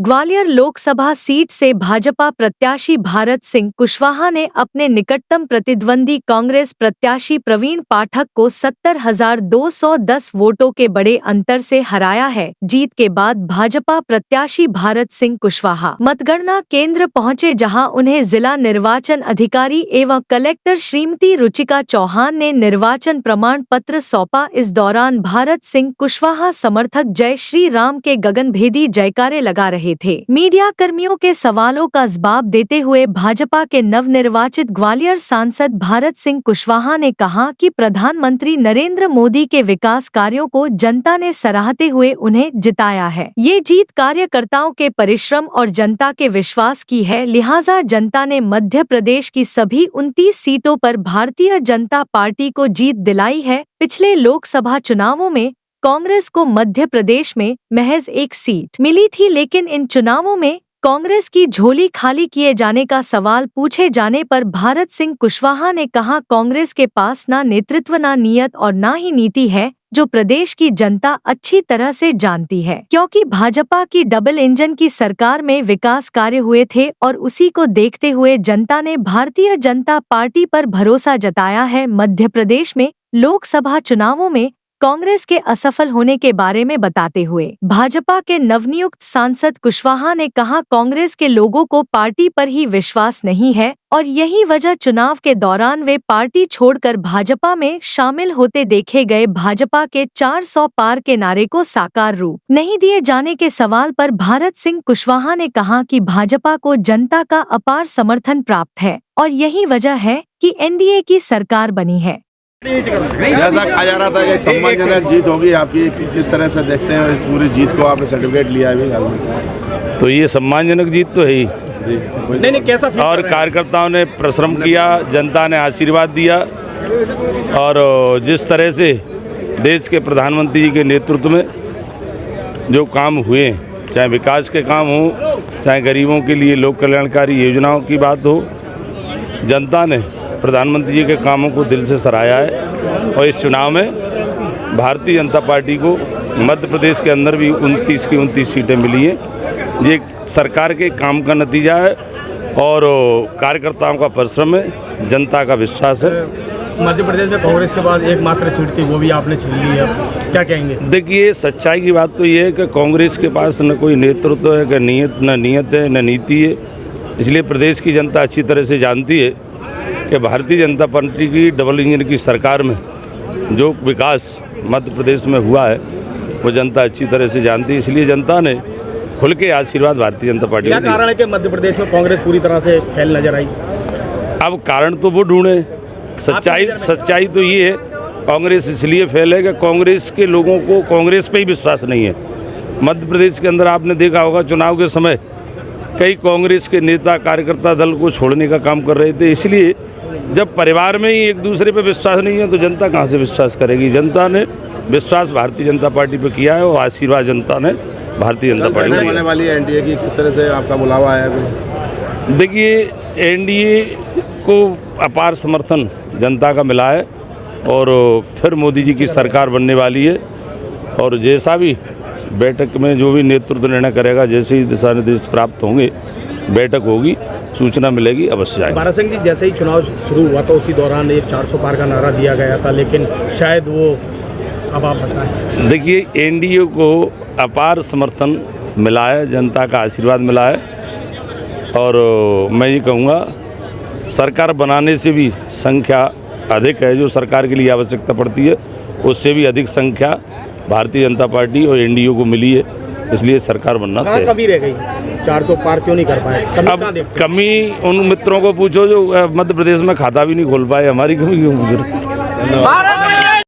Gwalior Lok Sabha seat से भाजपा प्रत्याशी भारत सिंह कुशवाहा ने अपने निकटतम प्रतिद्वंदी कांग्रेस प्रत्याशी प्रवीण पाठक को 70,210 वोटों के बड़े अंतर से हराया है। जीत के बाद भाजपा प्रत्याशी भारत सिंह कुशवाहा मतगणना केंद्र पहुंचे, जहां उन्हें जिला निर्वाचन अधिकारी एवं कलेक्टर श्रीमती रुचिका चौहान ने निर्वाचन प्रमाण पत्र सौंपा। इस दौरान भारत सिंह कुशवाहा समर्थक जय श्री राम के गगनभेदी जयकारे लगा रहे थे। मीडिया कर्मियों के सवालों का जवाब देते हुए भाजपा के नवनिर्वाचित ग्वालियर सांसद भारत सिंह कुशवाहा ने कहा कि प्रधानमंत्री नरेंद्र मोदी के विकास कार्यों को जनता ने सराहते हुए उन्हें जिताया है। ये जीत कार्यकर्ताओं के परिश्रम और जनता के विश्वास की है, लिहाजा जनता ने मध्य प्रदेश की सभी 29 सीटों पर भारतीय जनता पार्टी को जीत दिलाई है। पिछले लोकसभा चुनावों में कांग्रेस को मध्य प्रदेश में महज 1 सीट मिली थी, लेकिन इन चुनावों में कांग्रेस की झोली खाली किए जाने का सवाल पूछे जाने पर भारत सिंह कुशवाहा ने कहा, कांग्रेस के पास ना नेतृत्व, ना नीयत और ना ही नीति है, जो प्रदेश की जनता अच्छी तरह से जानती है, क्योंकि भाजपा की डबल इंजन की सरकार में विकास कार्य हुए थे और उसी को देखते हुए जनता ने भारतीय जनता पार्टी पर भरोसा जताया है। मध्य प्रदेश में लोकसभा चुनावों में कांग्रेस के असफल होने के बारे में बताते हुए भाजपा के नवनियुक्त सांसद कुशवाहा ने कहा, कांग्रेस के लोगों को पार्टी पर ही विश्वास नहीं है और यही वजह चुनाव के दौरान वे पार्टी छोड़कर भाजपा में शामिल होते देखे गए। भाजपा के 400 पार के नारे को साकार रूप नहीं दिए जाने के सवाल पर भारत सिंह कुशवाहा ने कहा कि भाजपा को जनता का अपार समर्थन प्राप्त है और यही वजह है कि एनडीए की सरकार बनी है। जैसा कहा जा रहा था कि सम्मानजनक जीत होगी आपकी, किस तरह से देखते हैं इस पूरी जीत को? आपने सर्टिफिकेट लिया अभी, तो ये सम्मानजनक जीत तो है ही। नहीं कैसा और कार्यकर्ताओं ने परिश्रम किया, जनता ने आशीर्वाद दिया और जिस तरह से देश के प्रधानमंत्री जी के नेतृत्व में जो काम हुए, चाहे विकास के काम हो, चाहे गरीबों के लिए लोक कल्याणकारी योजनाओं की बात हो, जनता ने प्रधानमंत्री जी के कामों को दिल से सराहा है। और इस चुनाव में भारतीय जनता पार्टी को मध्य प्रदेश के अंदर भी 29 की 29 सीटें मिली हैं। ये सरकार के काम का नतीजा है और कार्यकर्ताओं का परिश्रम है, जनता का विश्वास है। मध्य प्रदेश में कांग्रेस के बाद एकमात्र सीट थी, वो भी आपने छीन ली है, क्या कहेंगे? देखिए, सच्चाई की बात तो ये है कि कांग्रेस के पास न कोई नेतृत्व है, न नीयत है, न नीति है। इसलिए प्रदेश की जनता अच्छी तरह से जानती है कि भारतीय जनता पार्टी की डबल इंजन की सरकार में जो विकास मध्य प्रदेश में हुआ है वो जनता अच्छी तरह से जानती है। इसलिए जनता ने खुल के आशीर्वाद भारतीय जनता पार्टी को दिया। क्या कारण है कि मध्य प्रदेश में कांग्रेस पूरी तरह से फैल नजर आई? अब कारण तो वो ढूंढे। सच्चाई तो ये है, कांग्रेस इसलिए फैल है कि कांग्रेस के लोगों को कांग्रेस पे ही विश्वास नहीं है। मध्य प्रदेश के अंदर आपने देखा होगा चुनाव के समय कई कांग्रेस के नेता कार्यकर्ता दल को छोड़ने का काम कर रहे थे। इसलिए जब परिवार में ही एक दूसरे पे विश्वास नहीं है तो जनता कहाँ से विश्वास करेगी? जनता ने विश्वास भारतीय जनता पार्टी पे किया है और आशीर्वाद जनता ने भारतीय जनता पार्टी को दिया। वाली एनडीए की किस तरह से आपका बुलावा आया अभी? देखिए, एनडीए को अपार समर्थन जनता का मिला है और फिर मोदी जी की सरकार बनने वाली है और जैसा भी बैठक में जो भी नेतृत्व निर्णय करेगा, जैसे ही दिशा निर्देश प्राप्त होंगे, बैठक होगी, सूचना मिलेगी, अवश्य आएगी। भारत सिंह जी, जैसे ही चुनाव शुरू हुआ था उसी दौरान एक 400 पार का नारा दिया गया था, लेकिन शायद वो अब आप बताएं। देखिए, एनडीए को अपार समर्थन मिला है, जनता का आशीर्वाद मिला है और मैं ये कहूँगा सरकार बनाने से भी संख्या अधिक है, जो सरकार के लिए आवश्यकता पड़ती है उससे भी अधिक संख्या भारतीय जनता पार्टी और एनडीए को मिली है। इसलिए सरकार बनना तय है। कमी रह गई, 400 पार क्यों नहीं कर पाए? अब कमी उन मित्रों को पूछो जो मध्य प्रदेश में खाता भी नहीं खोल पाए, हमारी कमी क्यों पूछ रहे?